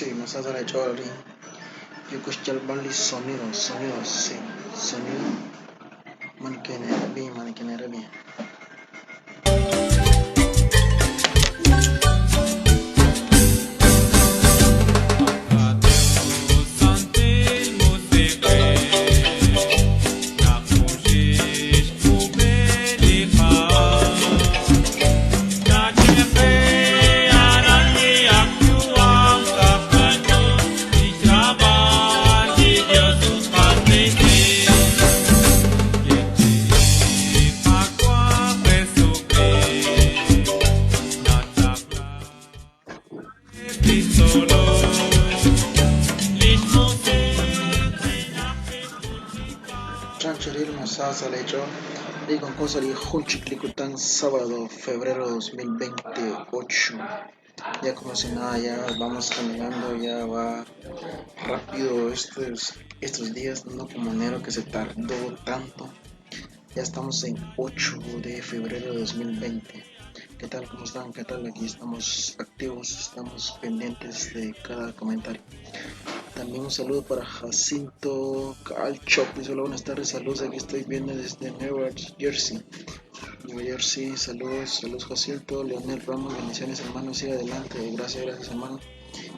Sí, nos hace la chorri. Yo escuché el bali sonido, sí, sonido. Manquenera bien. Trancheril Masasa Lecho, y con cosa de Junchiclicután, sábado, febrero 2028. Ya como si nada, ya vamos caminando, ya va rápido estos días, no como enero que se tardó tanto. Ya estamos en 8 de febrero de 2020. ¿Qué tal? ¿Cómo están? ¿Qué tal? Aquí estamos activos, estamos pendientes de cada comentario. También un saludo para Jacinto Calchop. Dice: hola, buenas tardes, saludos. Aquí estoy viendo desde Newark, Jersey. Nueva Jersey, saludos Jacinto. Leonel Ramos, bendiciones hermano, sigue adelante. Gracias hermano.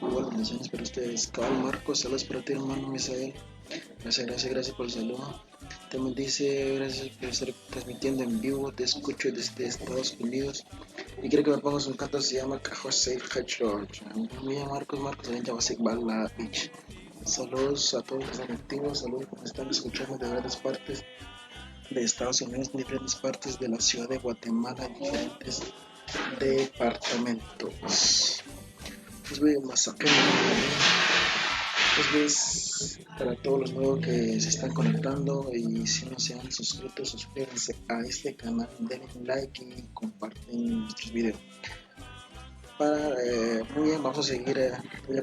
Igual bendiciones para ustedes. Cabal Marcos, saludos para ti hermano Misael. Gracias por el saludo. También dice: gracias por estar transmitiendo en vivo, te escucho desde Estados Unidos. Y quiero que me pongas un canto, se llama Cajo Safe Hedgehog. Mira Marcos, en Javasik Bala Beach. Saludos a todos los que están activos, saludos que me están escuchando de varias partes de Estados Unidos, de diferentes partes de la ciudad de Guatemala, diferentes departamentos. Pues voy a masacrar pues para todos los nuevos que se están conectando, y si no se han suscrito, suscríbanse a este canal, denle un like y comparten nuestros videos. Muy bien, vamos a seguir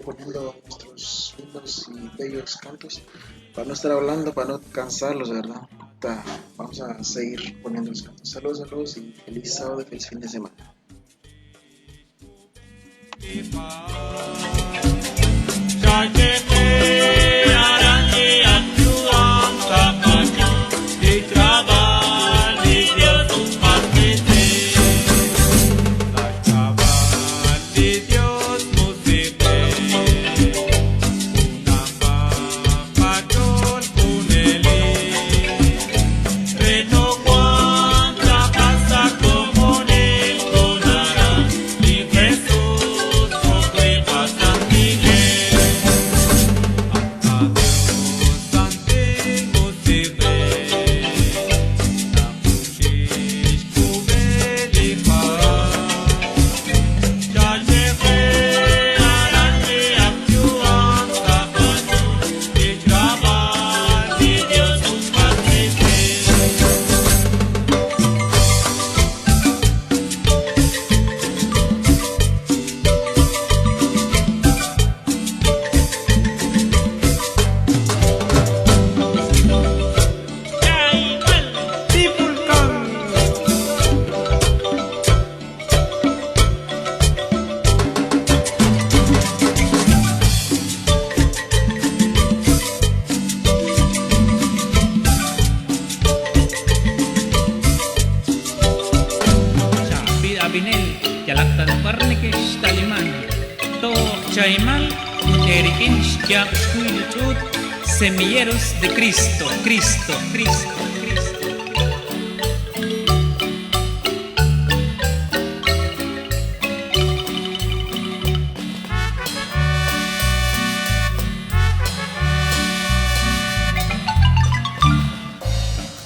poniendo nuestros lindos y bellos cantos para no estar hablando, para no cansarlos, ¿verdad? Vamos a seguir poniendo los cantos. Saludos y feliz sábado y feliz fin de semana. Abinel, Jalaktan Parnikis Taliman, To Chaimal, Erikins Jak Huilchut, Semilleros de Cristo.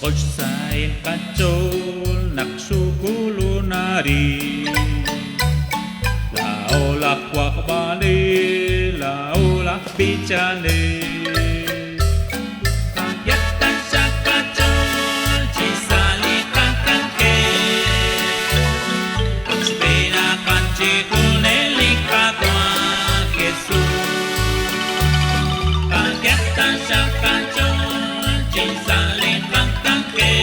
Kolsain kacol naksukulunari, laola kwakbali, laola bichane. Kagyatan sa kacol, chisali kakangke, akspena kanchikuneli kakwa Jesus. Kagyatan sa kacol, chisali kakangke,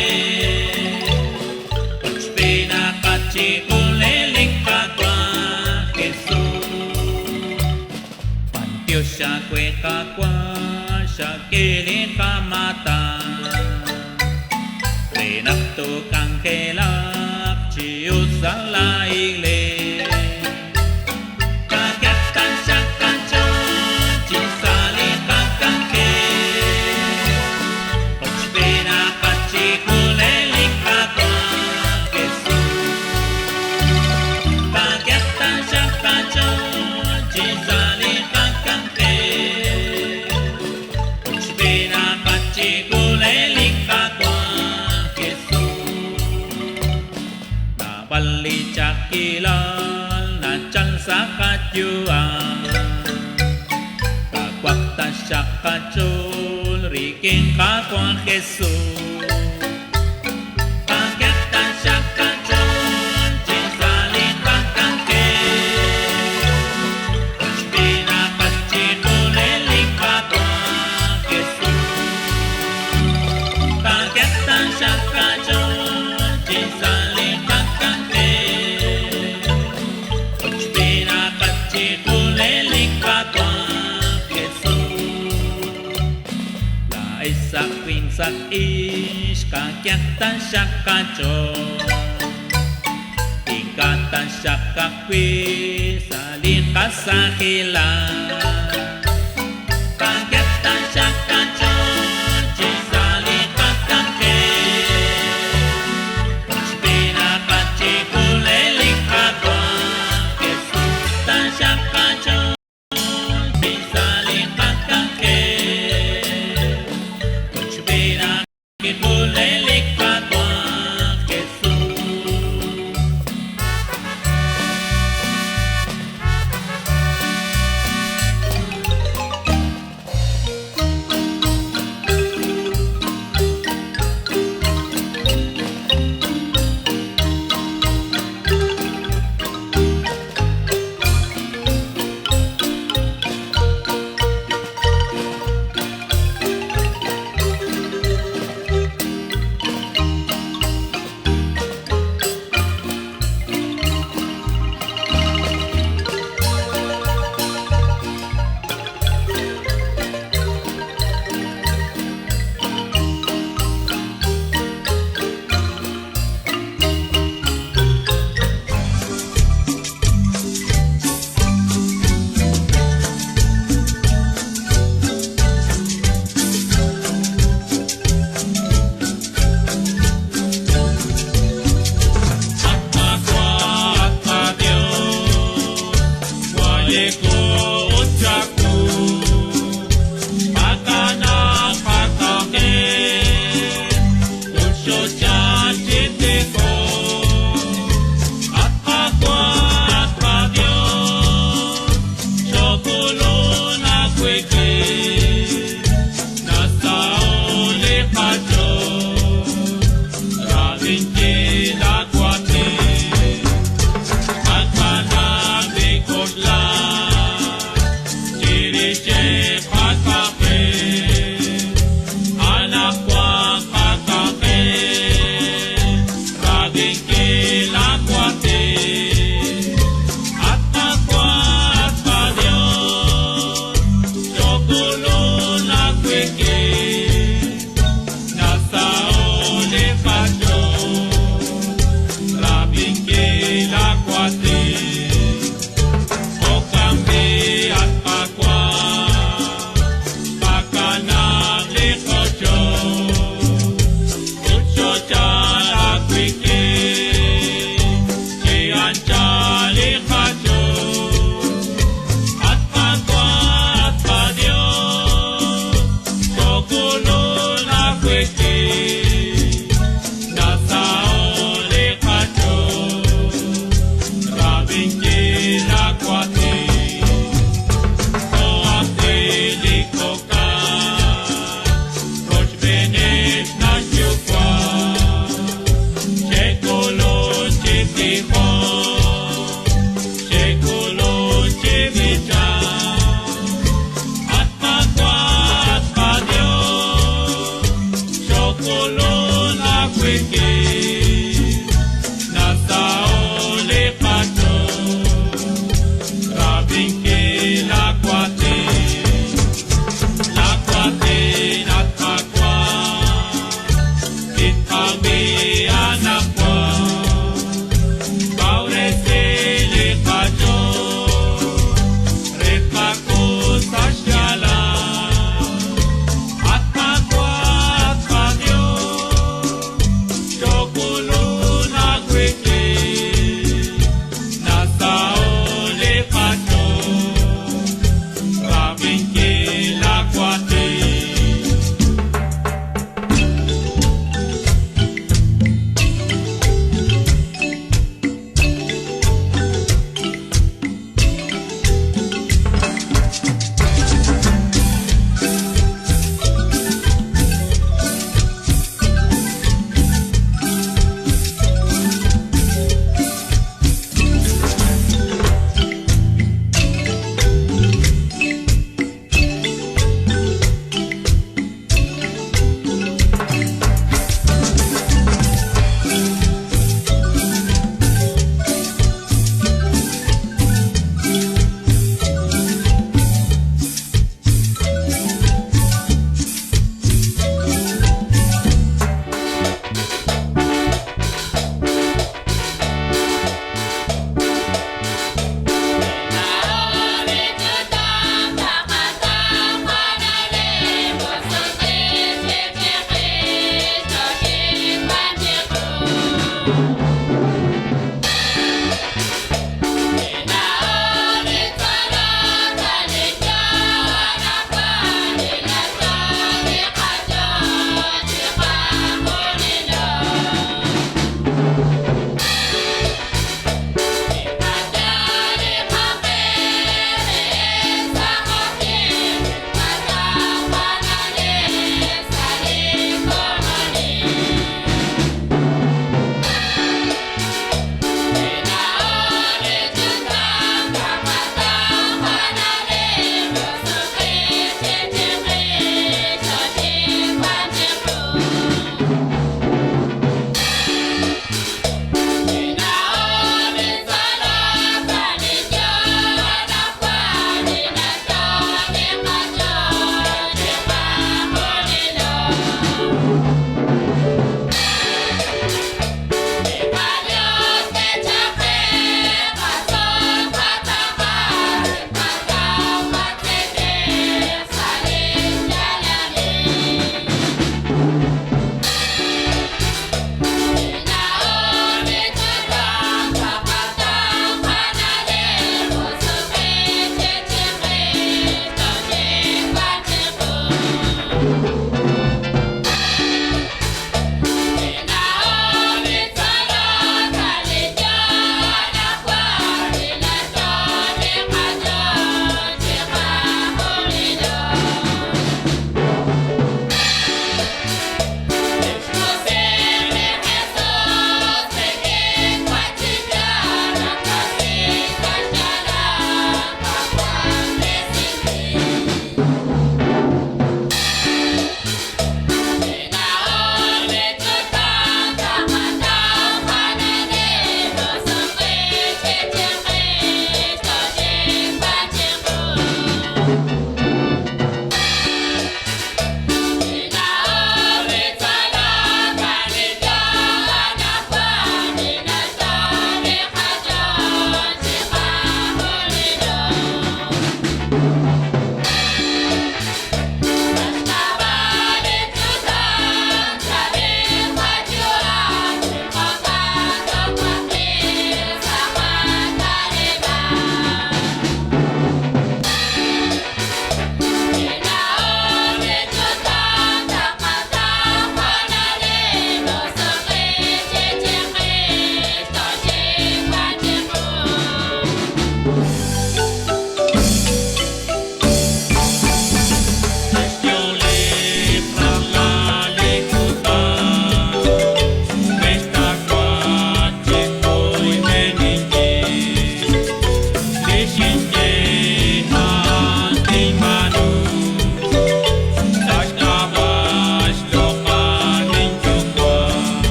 tukang khilaf chịu xa la ile kagyatan shakacho chisali kakake ochbena kachikule likakwa kesu kagyatan shakacho chisali kakake ochbena kachikule likakwa kesu bali chakilal na chan sakajua kakwakta sakachul riking kakwa Jesus kagyatan sakachul chisali kakake ochbena kachikule likakwa Jesus kagyatan sakachul chisali kakake ochbena kachikule likakwa Jesus la isak pinsak ish kagyatan sakachul ikatan sakakwi salin kasakilan kagyatan sakachul chisali kakake ochbena kachikule likakwa Jesus tan sakachul chisali kakake ochbena kachikule likakwa Jesus I'll be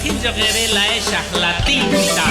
hinjo gerela esas la tinta.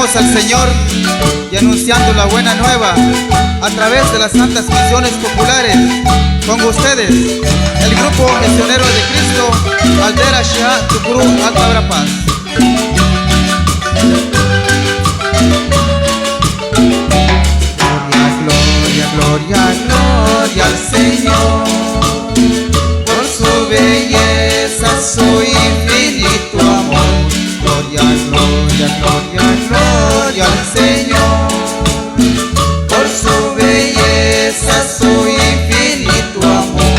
glorificamos al Señor y anunciando la buena nueva a través de las santas misiones populares. Con ustedes, el grupo Misionero de Cristo, Aldera Shea, Tucurú, Alta Verapaz. Gloria, gloria, gloria al Señor, por su belleza, su infinito amor. Gloria, gloria, gloria, gloria al Señor, por su belleza, su infinito amor.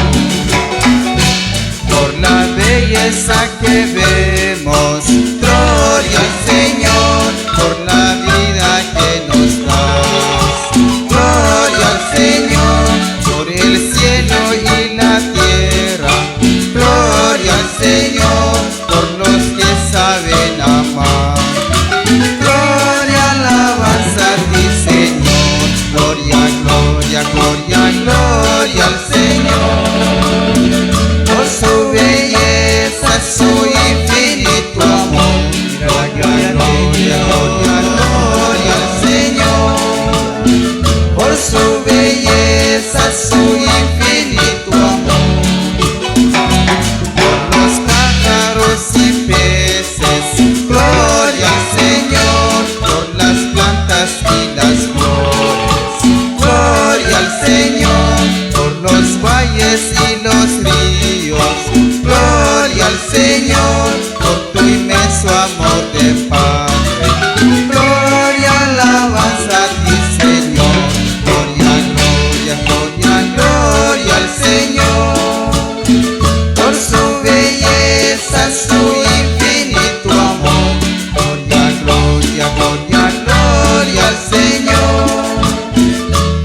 Por la belleza que vemos, gloria al Señor, por la vida que nos das. Gloria al Señor, por el cielo y la tierra. Gloria al Señor, por los que saben amar. Gloria, alabanza a ti, Señor. Gloria, gloria, gloria, gloria al Señor, por su belleza, su infinito amor. Gloria, gloria, gloria, gloria al Señor, por su belleza, su infinito amor. Por los pájaros y peces, gloria al Señor, por las plantas y las flores. Gloria al Señor, por los valles y los ríos. Gloria al Señor, por tu inmenso amor de Padre. Gloria, alabanza a ti, Señor. Gloria, gloria, gloria, gloria al Señor, por su belleza, su infinito amor. Gloria, gloria, gloria, gloria al Señor,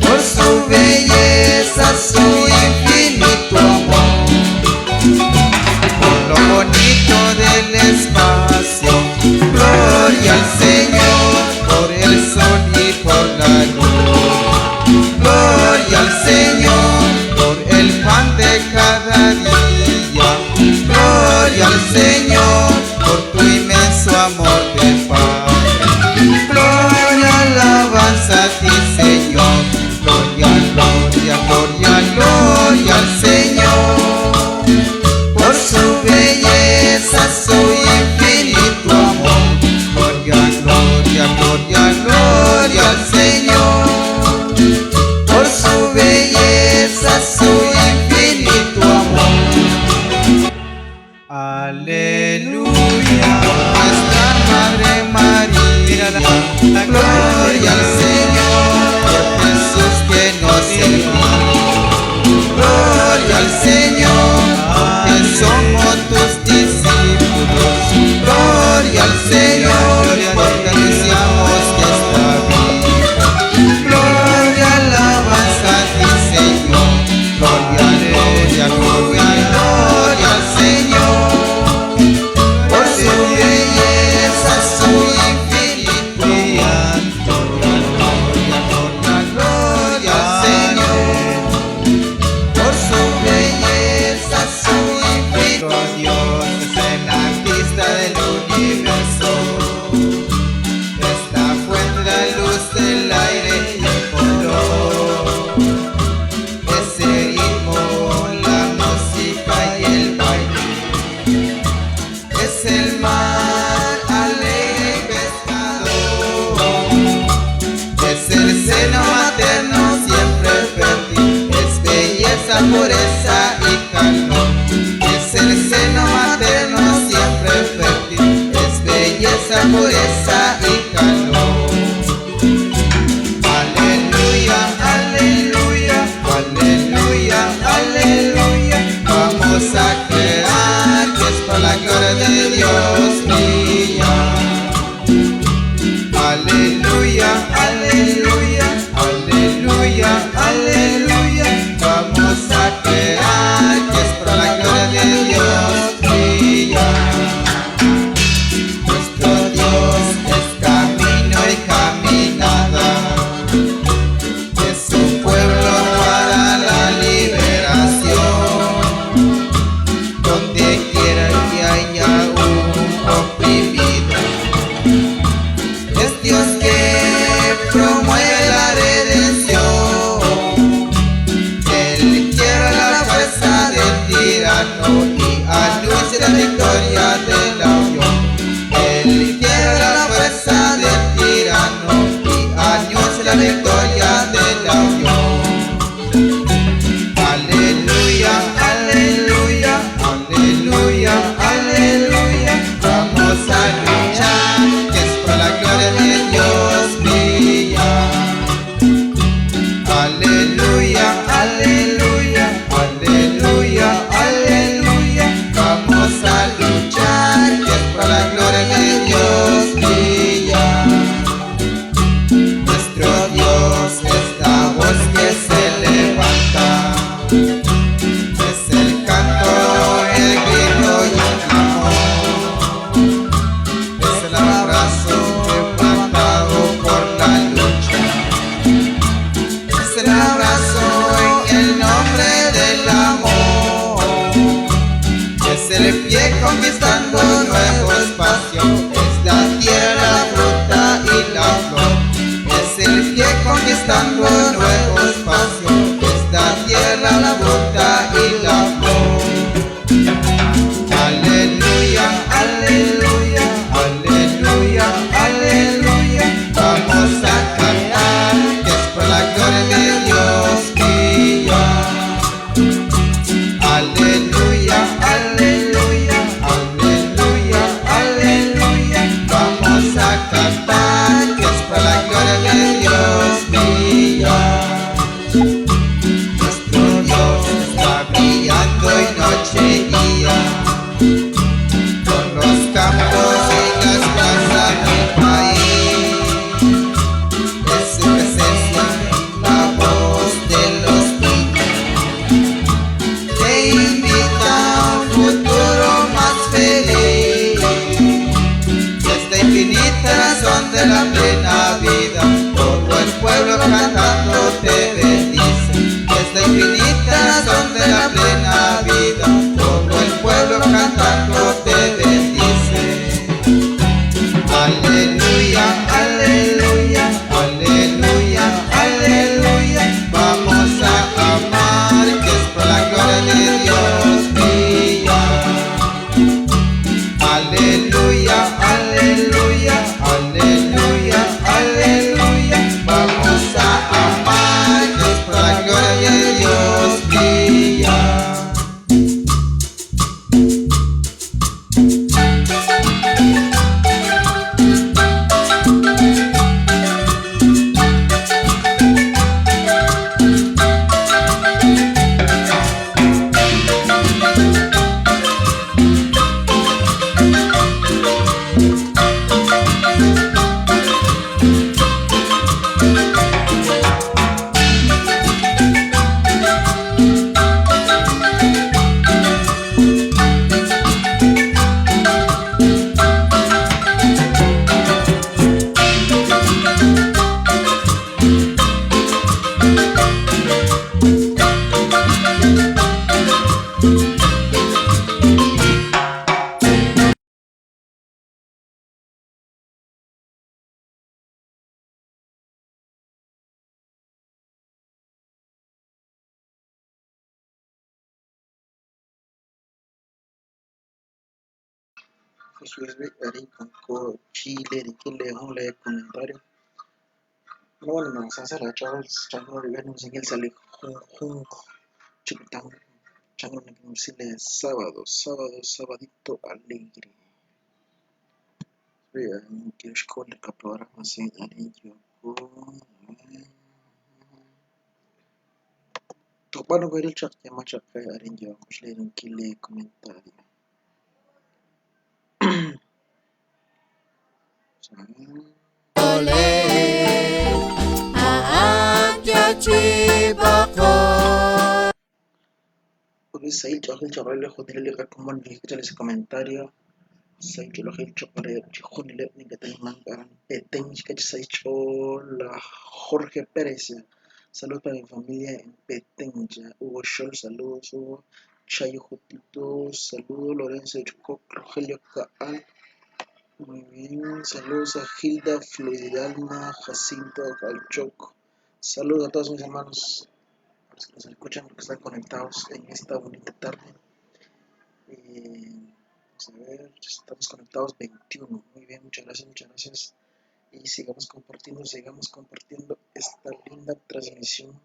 por su belleza, su infinito amor. Por lo bonito del espacio, gloria al Señor, por el sol y por la luz. Gloria al Señor, por el pan de cada día. Gloria al Señor, por tu inmenso amor de Padre. Gloria, alabanza a ti, Señor. Gloria, gloria, gloria, gloria al Señor, por su belleza, su infinito amor. Gloria, gloria, gloria, gloria al Señor, por su belleza, su infinito amor. Aleluya, nuestra Madre María, la gloria al Señor, por Jesús que nos envía. tierra, la bota y la flor. Aleluya, aleluya, aleluya, aleluya. Vamos a cantar, que es por la gloria de Dios mío. Aleluya, aleluya, aleluya, aleluya. Vamos a cantar, que es por la gloria de Dios mío. Nuestro Dios está brillando en noche y día, con los campos y las plazas del país. Es su presencia, la voz de los niños, te invita a un futuro más feliz. Desde infinita razón de la plena vida, todo el pueblo cantando te bendice. Desde infinita razón de la plena vida, todo el pueblo cantando te bendice. Aleluya, aleluya, aleluya, aleluya. Vamos a amar, que es por la gloria de Dios mío. Aleluya, aleluya, aleluya, aleluya. Vamos a amar, que es por la gloria de Dios mío. Facebook ari ko Chile de que le un le comentario. No bueno, no se hace la Charles Chango de ver en el sale jun chiquitán chango de que sábadito alegre. Vean que escola capora assim alegre ko. Topano ver el chat que macha que arenjo ko le que le comentario. Porque Sail Chahil Chaval Hotel le recomiendo que escuchen ese comentario. Sail Chahil Chaval Chihunile ni que te mandan Peteng que Sail la Jorge Pérez. Saludos para mi familia en Petenja. Hugo Scholl, saludos Hugo. Chayo Jutito, saludos Lorenzo Choco, Rogelio Caal. Muy bien, saludos a Gilda, Fluidalma, Jacinto, Galchoc. Saludos a todos mis hermanos, a los que nos escuchan, que están conectados en esta bonita tarde. Vamos a ver, estamos conectados 21. Muy bien, muchas gracias. Y sigamos compartiendo esta linda transmisión.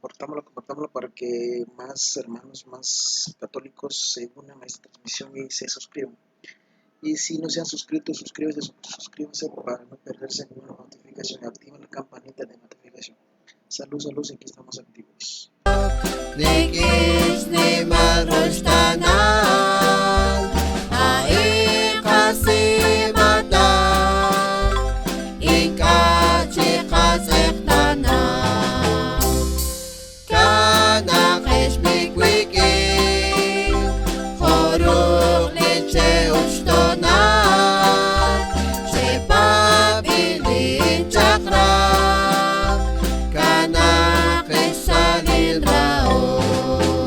Compartámoslo para que más hermanos, más católicos se unan a esta transmisión y se suscriban. Y si no se han suscrito, suscríbanse para no perderse ninguna notificación. Activen la campanita de notificación. Saludos, aquí estamos activos. Kana kesalil rao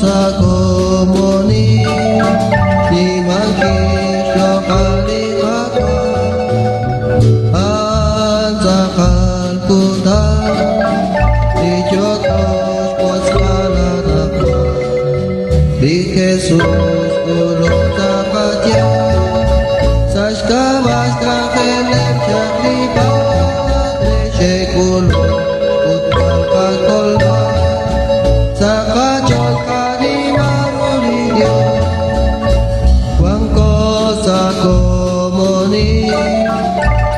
sa komoni di mangkisyo kalikatwa anzakal kuda di jotos pos kalanakwa di Jesus ulung tapatya saska mastra kelem chakribat reshekulu utpal kakolba saka chol kani marulidyo wangko sa komoni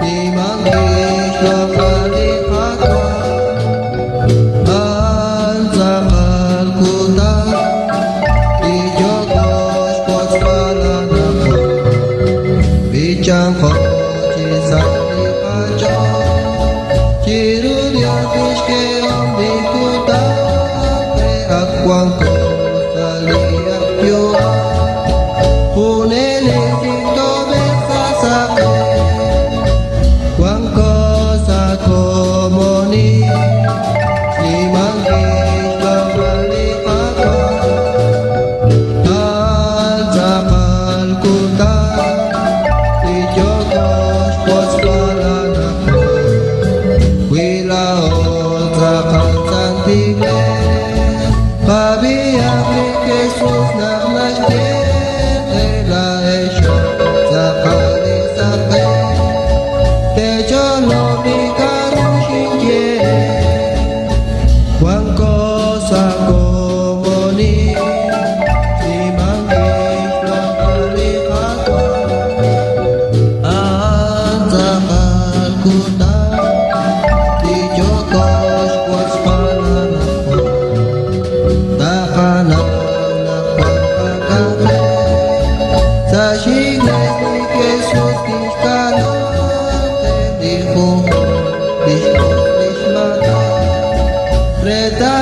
di mangkisyo kalikatwa anzakal kuda di jogos pos kalanakwa bichang kochi sari pacho chiru dia piske ombi kuda pre akwang ko saliak yua punene tinto besa sake wang ko sa komoni si manggis kembali apa anzakal kuda di jogos pos kalanakwa Wilaon trakan santigle Pabiak ni Jesus nak masjid Ela esya sakali sakle Tejolo di karung shinje Wangko sa komoni Si manggis lokali katwa anzakal kuda di jogos pos kalanakwa takanang nakapagkakle sa sigles ni Jesus Kristano te dijo Kristus Krismata Reta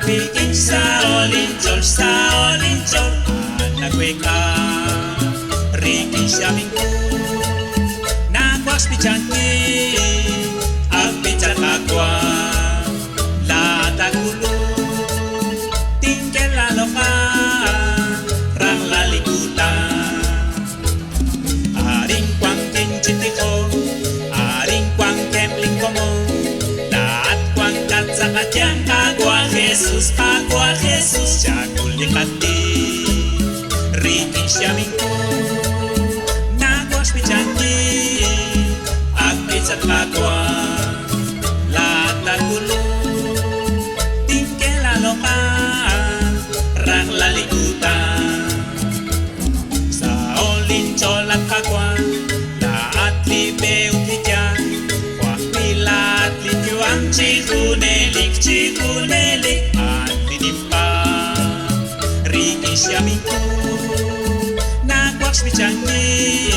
Riking sa olinchol Anakweka Riking siya mingko Nakwas pichanki Agpichar agwa Latagulo Tingkel aloka Rang lalikuta Aring kwang kinchitiko Aring kwang kempling komo Lahat kwang katsakatyang Agwa Jesus Chakulikati Riking siya mingko Nakwas pichanki Agpichar agwa Latagulo Tingkel aloka Rang lalikutan Sa olinchol at kagwan Laat libe utidyan Kwak nilat lityuan Chikunelik At linimpa Riking siya mingko Nakwaks pichangi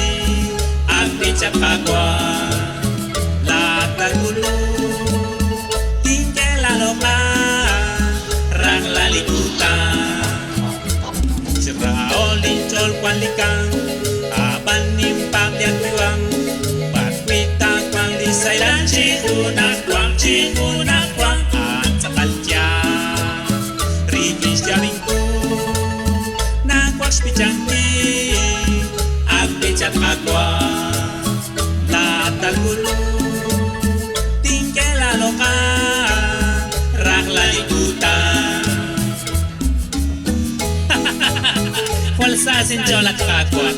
Agpichar kagwan Latagulo Tingkel aloka Rang lalikutan Sira olinchol kwan likang Aban nimpag diat piwang Patwita kwang lisayran Chikunak kwang At sa kaltyan Riking siya mingko Nakwaks pichangi Agpichar kagwan Latagulo Tingkel aloka Rang lalikutan Walsa sinchol at kagwan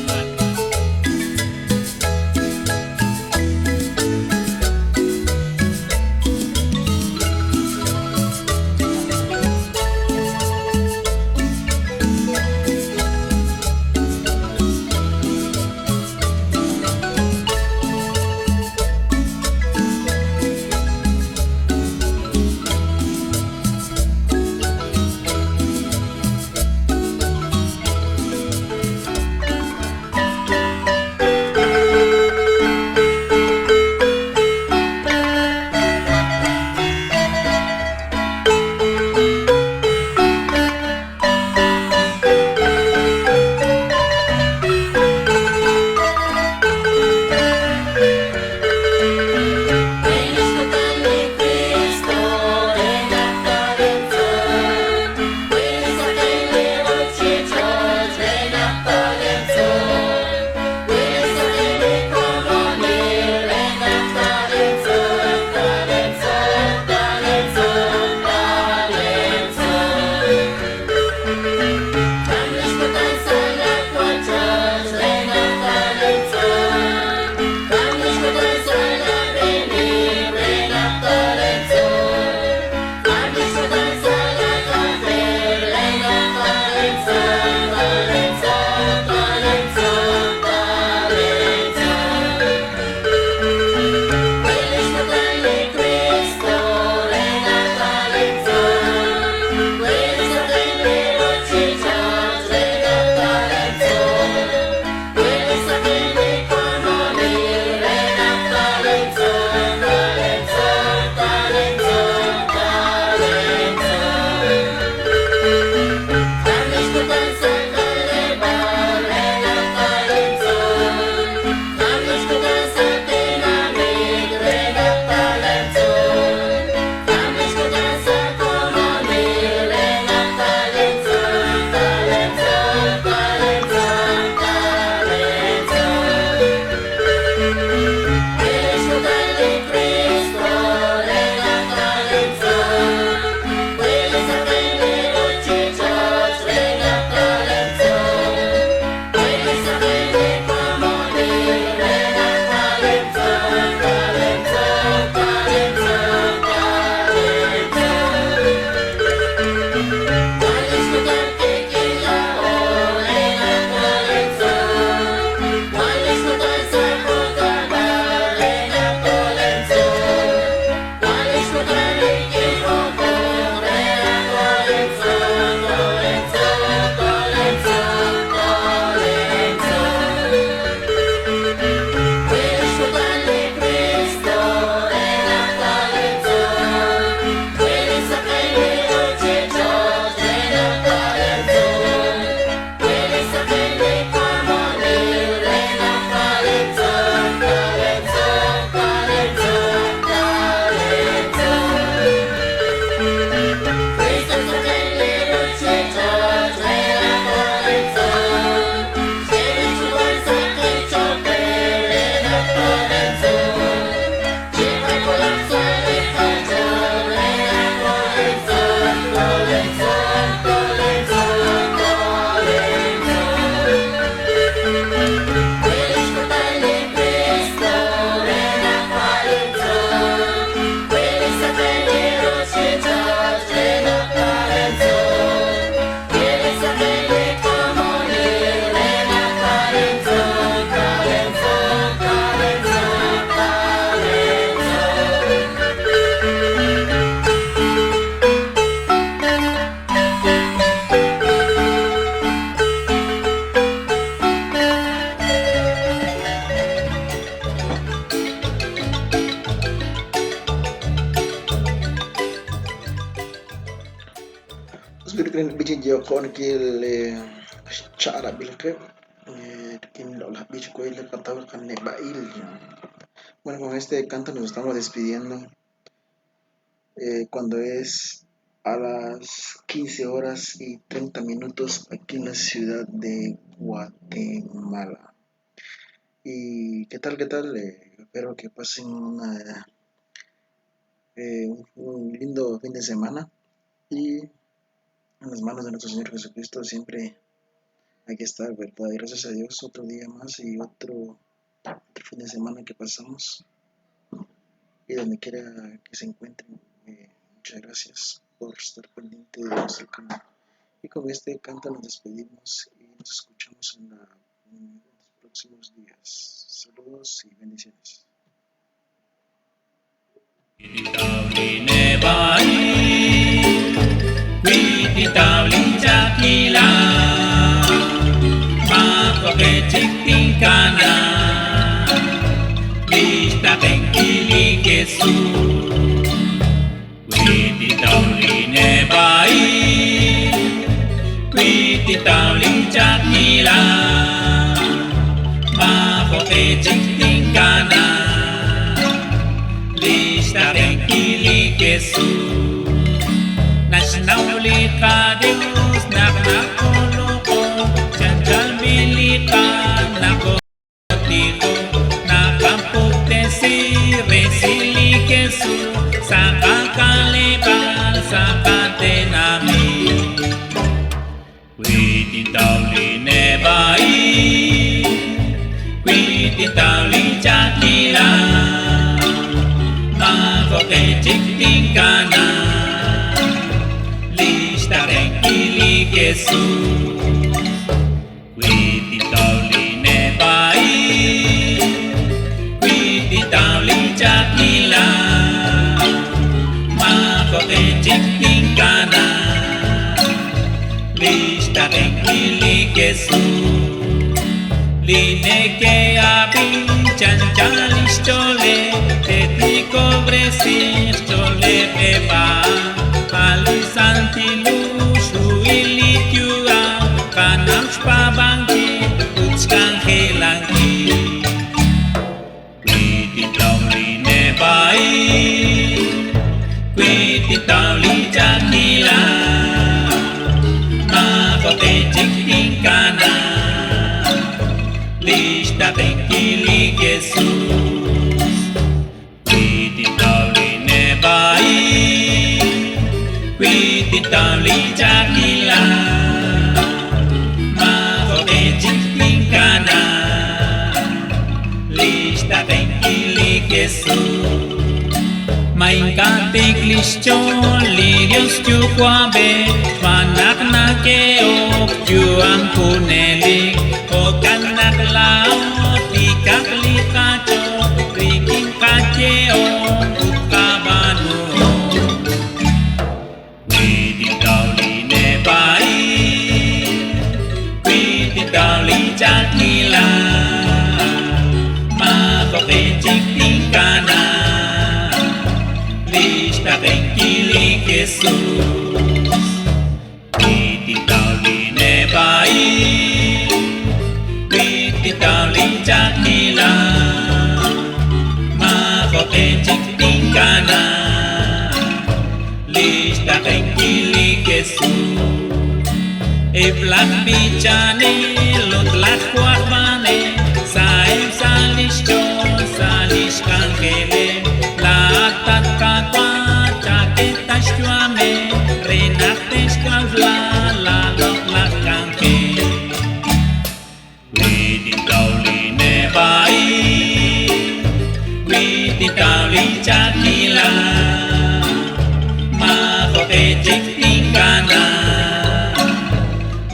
Sebenarnya bici joko kil cara bil ke kin la bici ko le katawa kan ne bail. Bueno, con este canto nos estamos despidiendo cuando es a las 15 horas y 30 minutos aquí en la ciudad de Guatemala. ¿Y qué tal? ¿Qué tal? Espero que pasen un lindo fin de semana y en las manos de nuestro Señor Jesucristo siempre hay que estar, ¿verdad? Y gracias a Dios otro día más y otro fin de semana que pasamos y donde quiera que se encuentren. Muchas gracias por estar pendiente de nuestro canal. Y con este canto nos despedimos y nos escuchamos en los próximos días. Saludos y bendiciones. Naulika Deus nakoloko Janjal milika nakotiko Nakamputesi resili kesu Sakakalebal sakatenami Kwiti tauli nebai Kwiti tauli jakila Makoke chiktingkana Jesús, Kwiti tauli nebai, Kwiti tauli jakila, Makoke chiktingkana, Lista tenkili Jesús, Lineke abin chanchalis chole, Teti cobresir chole beba, Alisantilu. Pabangki, utskan helangi Kwiti tauli nebai Kwiti tauli jakila Makote chiktingkana Lista tenkili Jesús Kwiti tauli nebai Kwiti tauli jakila Mainkatik lisyon, lirios chukwabe, manak na keok, juang kunelik, o kanak laot, ikak likacho, riking kacheo, ukabano. Kwiti tauli nebai, kwiti tauli jakila, makoke chiktingkana. Lista tenkili Jesús Kwiti tauli nebai Kwiti tauli jakila Makote chiktingkana Lista tenkili Jesús Iblak bichane Lotlak kwarbane Saim salish chon Salish kankele Latat kakwa chaketas chuame Renates kavla lalok lakanke Kwiti tauli nebai Kwiti tauli jakila Makote chiktingkana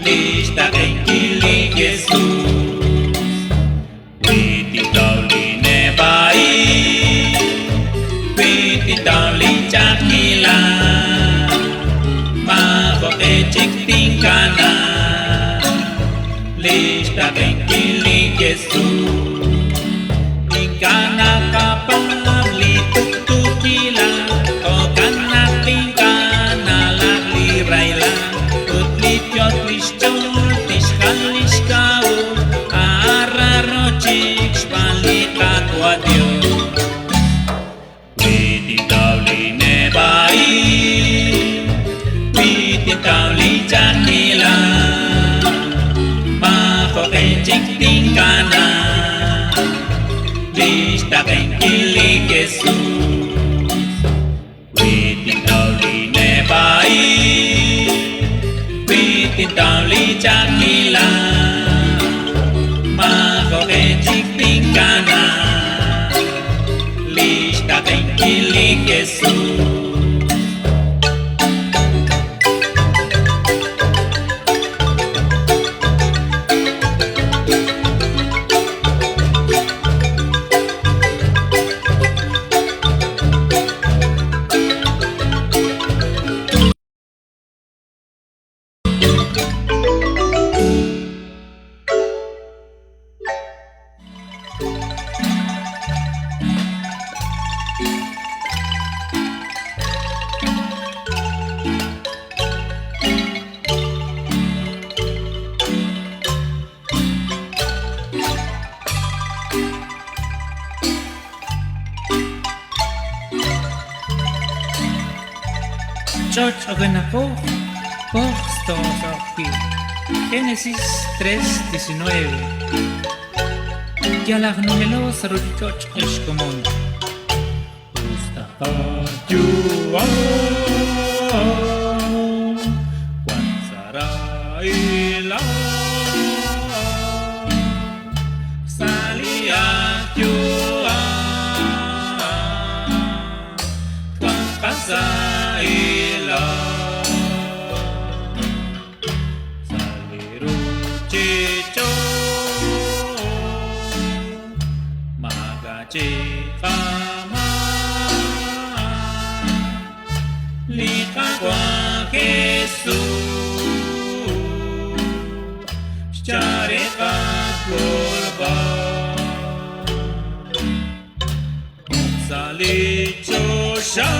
Lista tenkili Jesús Kwiti tauli nebai Kwiti tauli jakila Makote chiktingkana Lista tenkili Jesús Ingkana kapag lituk-tukila O kanak tingkana laklirayla chiktinkana lista kenkili Jesus witin tauli nebai witin tauli chakila mago chiktinkana lista kenkili Jesus George Ogenako, Postosofi, Génesis 3:19. Yalag numelo sarudichoch eshkomon. Ustapayua Wansaraila Saliatua Tuankasaila Saliru Chicho Magachikama Lika kwa Jesus Chareka Golba Salichosha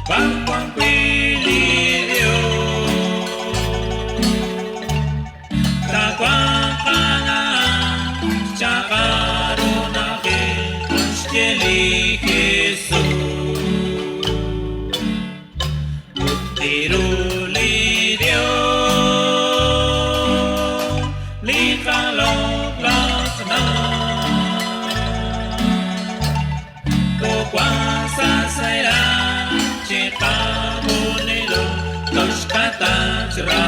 Pangkwang Pililio Takwang Kana Chakarunake Tushkeli Jesus Tirulidio Likalog Lasna Kukwasa Saira Chikabunilo Toshkata Chira